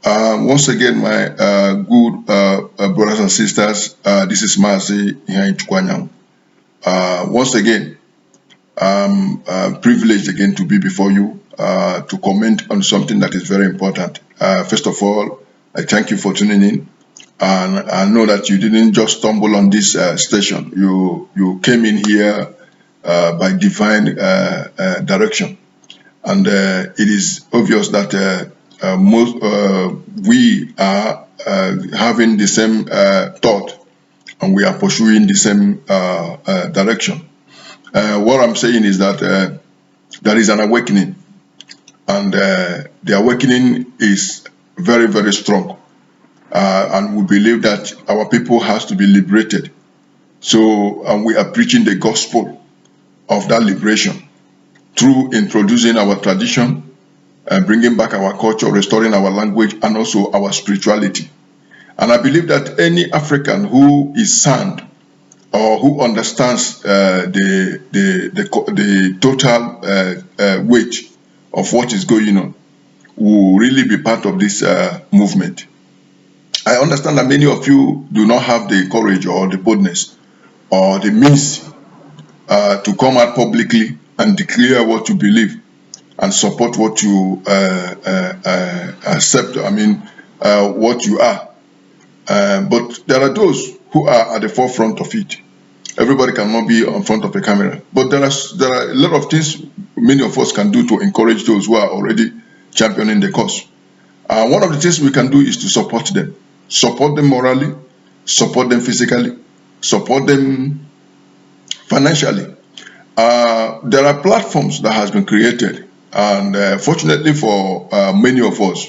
Once again, my good brothers and sisters, this is Mazi here in Chukwanyang. Once again, I'm privileged again to be before you to comment on something that is very important. First of all, I thank you for tuning in, and I know that you didn't just stumble on this station. You came in here by divine direction, and it is obvious that most we are having the same thought, and we are pursuing the same direction. What I'm saying is that there is an awakening, and the awakening is very, very strong. And we believe that our people has to be liberated. So, and we are preaching the gospel of that liberation through introducing our tradition, bringing back our culture, restoring our language, and also our spirituality. And I believe that any African who is sound or who understands the total weight of what is going on will really be part of this movement. I understand that many of you do not have the courage or the boldness or the means to come out publicly and declare what you believe and support what you accept, what you are. But there are those who are at the forefront of it. Everybody cannot be in front of a camera. But there are a lot of things many of us can do to encourage those who are already championing the cause. One of the things we can do is to support them. Support them morally, support them physically, support them financially. There are platforms that has been created, and fortunately for many of us,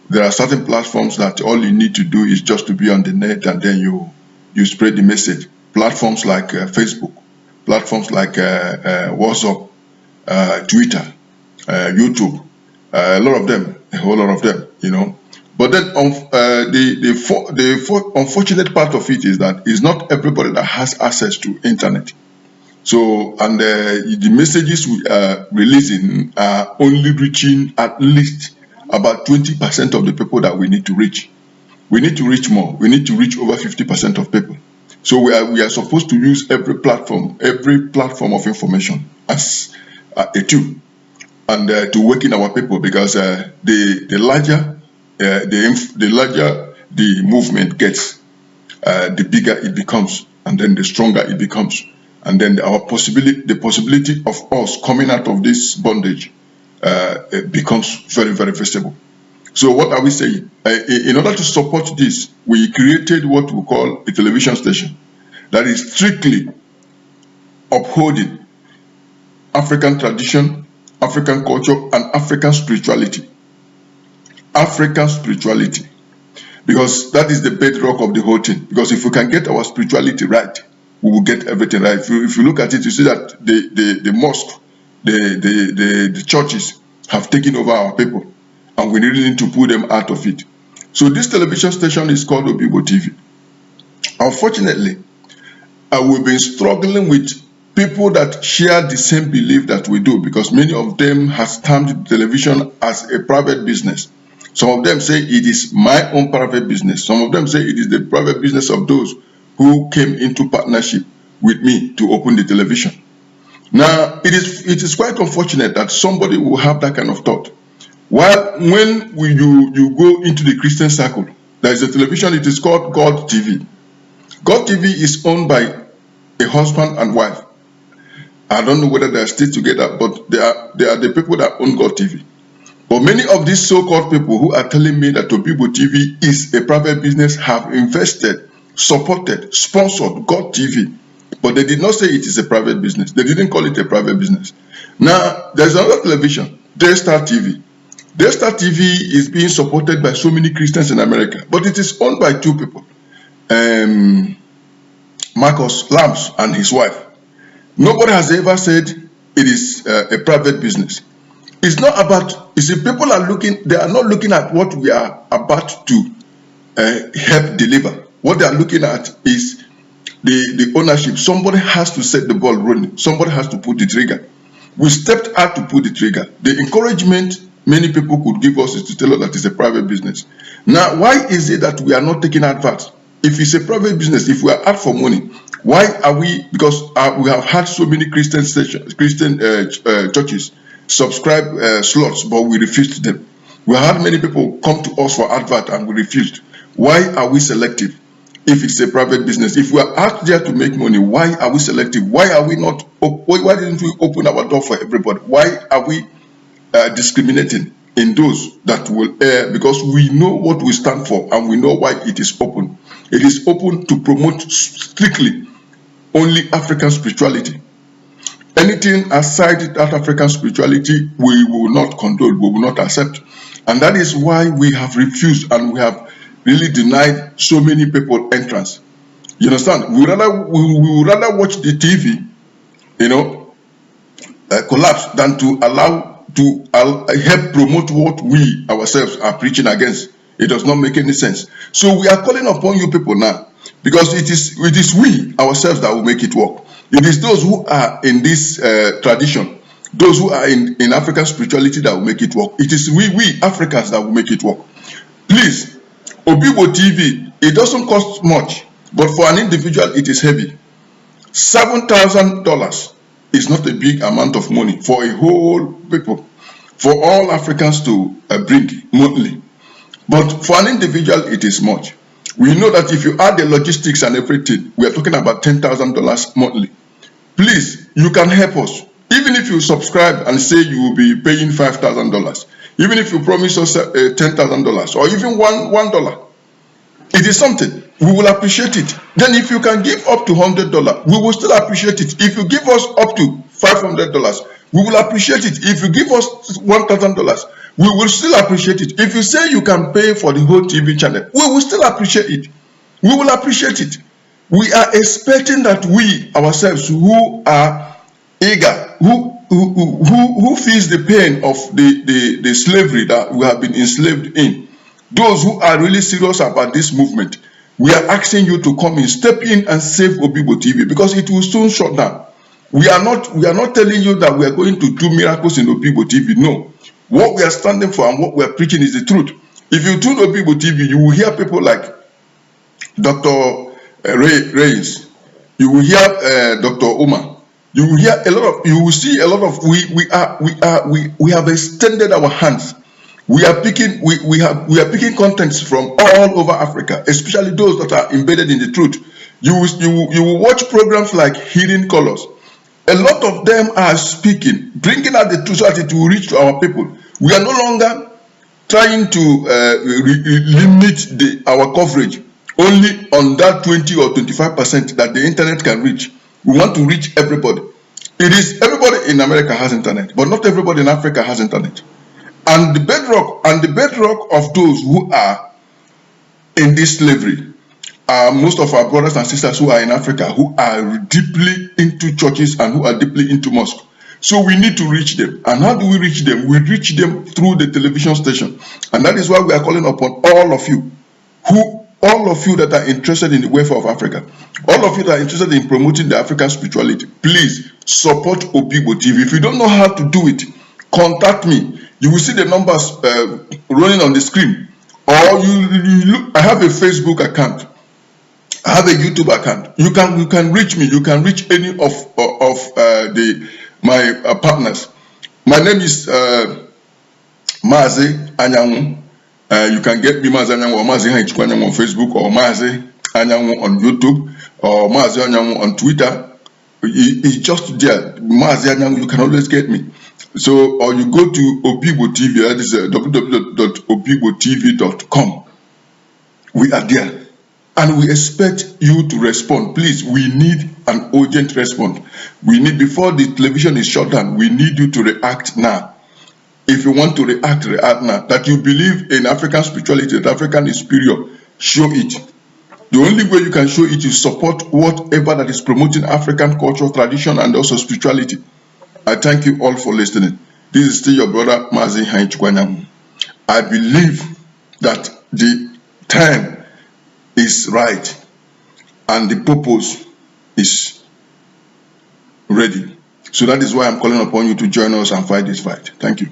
there are certain platforms that all you need to do is just to be on the net, and then you spread the message. Platforms like Facebook, platforms like WhatsApp, Twitter, YouTube, a lot of them, a whole lot of them, you know. But then the unfortunate part of it is that it's not everybody that has access to internet. So, and the messages we are releasing are only reaching at least about 20% of the people that we need to reach. We need to reach more. We need to reach over 50% of people. So we are supposed to use every platform of information as a tool, and to awaken our people, because the larger the movement gets, the bigger it becomes, and then the stronger it becomes, and then the possibility of us coming out of this bondage it becomes very, very visible. So what are we saying? In order to support this, we created what we call a television station that is strictly upholding African tradition, African culture, and African spirituality. African spirituality. Because that is the bedrock of the whole thing. Because if we can get our spirituality right, we will get everything right. If you look at it, you see that the mosque, the churches have taken over our people, and we really need to pull them out of it. So this television station is called Obibo TV. Unfortunately, we've been struggling with people that share the same belief that we do, because many of them have termed television as a private business. Some of them say it is my own private business. Some of them say it is the private business of those who came into partnership with me to open the television. Now, it is quite unfortunate that somebody will have that kind of thought. While when you go into the Christian circle, there is a television, it is called God TV. God TV is owned by a husband and wife. I don't know whether they are still together, but they are the people that own God TV. But many of these so-called people who are telling me that Obibo TV is a private business have invested, supported, sponsored God TV. But they did not say it is a private business. They didn't call it a private business. Now, there's another television, Daystar TV. Daystar TV is being supported by so many Christians in America, but it is owned by two people, Marcus Lambs and his wife. Nobody has ever said it is a private business. It's not about, you see, people are looking, they are not looking at what we are about to help deliver. What they are looking at is the ownership. Somebody has to set the ball rolling. Somebody has to pull the trigger. We stepped out to pull the trigger. The encouragement many people could give us is to tell us that it's a private business. Now, why is it that we are not taking adverts? If it's a private business, if we are out for money, why are we? Because we have had so many Christian churches subscribe slots, but we refused them. We had many people come to us for advert and we refused. Why are we selective? If it's a private business, if we are out there to make money, why are we selective? Why are we not? Why didn't we open our door for everybody? Why are we discriminating in those that will air? Because we know what we stand for and we know why it is open. It is open to promote strictly only African spirituality. Anything aside that African spirituality, we will not condone, we will not accept. And that is why we have refused and we have really denied so many people entrance. You understand? We would rather watch the TV, collapse than to allow to help promote what we ourselves are preaching against. It does not make any sense. So we are calling upon you people now, because it is we ourselves that will make it work. It is those who are in this tradition, those who are in African spirituality that will make it work. It is we Africans that will make it work. Please, Obibo TV, it doesn't cost much, but for an individual, it is heavy. $7,000 is not a big amount of money for a whole people, for all Africans to bring monthly. But for an individual, it is much. We know that if you add the logistics and everything, we are talking about $10,000 monthly. Please, you can help us. Even if you subscribe and say you will be paying $5,000, even if you promise us $10,000 or even $1, it is something. We will appreciate it. Then if you can give up to $100, we will still appreciate it. If you give us up to $500, we will appreciate it. If you give us $1,000, we will still appreciate it. If you say you can pay for the whole TV channel, we will still appreciate it. We will appreciate it. We are expecting that we ourselves who are eager, who feels the pain of the slavery that we have been enslaved in, those who are really serious about this movement, we are asking you to come in, step in and save Obibo TV, because it will soon shut down. We are not telling you that we are going to do miracles in Obibo TV. No. What we are standing for and what we are preaching is the truth. If you tune Obibo TV, you will hear people like Dr. Reyes. You will hear Dr. Omar. You will hear a lot of. You will see a lot of. We have extended our hands. We are picking. We are picking contents from all over Africa, especially those that are embedded in the truth. You will watch programs like Hidden Colors. A lot of them are speaking, bringing out the truth so that it will reach to our people. We are no longer trying to limit our coverage only on that 20 or 25% that the internet can reach. We want to reach everybody. It is everybody in America has internet, but not everybody in Africa has internet. And the bedrock of those who are in this slavery are most of our brothers and sisters who are in Africa, who are deeply into churches and who are deeply into mosque. So we need to reach them. And how do we reach them? We reach them through the television station. And that is why we are calling upon all of you, that are interested in the welfare of Africa, all of you that are interested in promoting the African spirituality. Please support Obibo TV. If you don't know how to do it, contact me. You will see the numbers running on the screen. Or I have a Facebook account. I have a YouTube account. You can reach me. You can reach any of my partners. My name is Mazi Anyanwu. You can get me Mazi Anyanwu or Mazi Anyanwu on Facebook, or Mazi Anyanwu on YouTube, or Mazi Anyanwu on Twitter. It's just there. Mazi Anyanwu, you can always get me. So, or you go to Obibo TV. That is www.obibotv.com. We are there. And we expect you to respond. Please, we need an urgent response. We need, before the television is shut down, we need you to react now. If you want to react now. That you believe in African spirituality, that African is superior, show it. The only way you can show it is support whatever that is promoting African culture, tradition, and also spirituality. I thank you all for listening. This is still your brother, Mazi Anyanwu. I believe that the time is right and the purpose is ready. So that is why I'm calling upon you to join us and fight this fight. Thank you.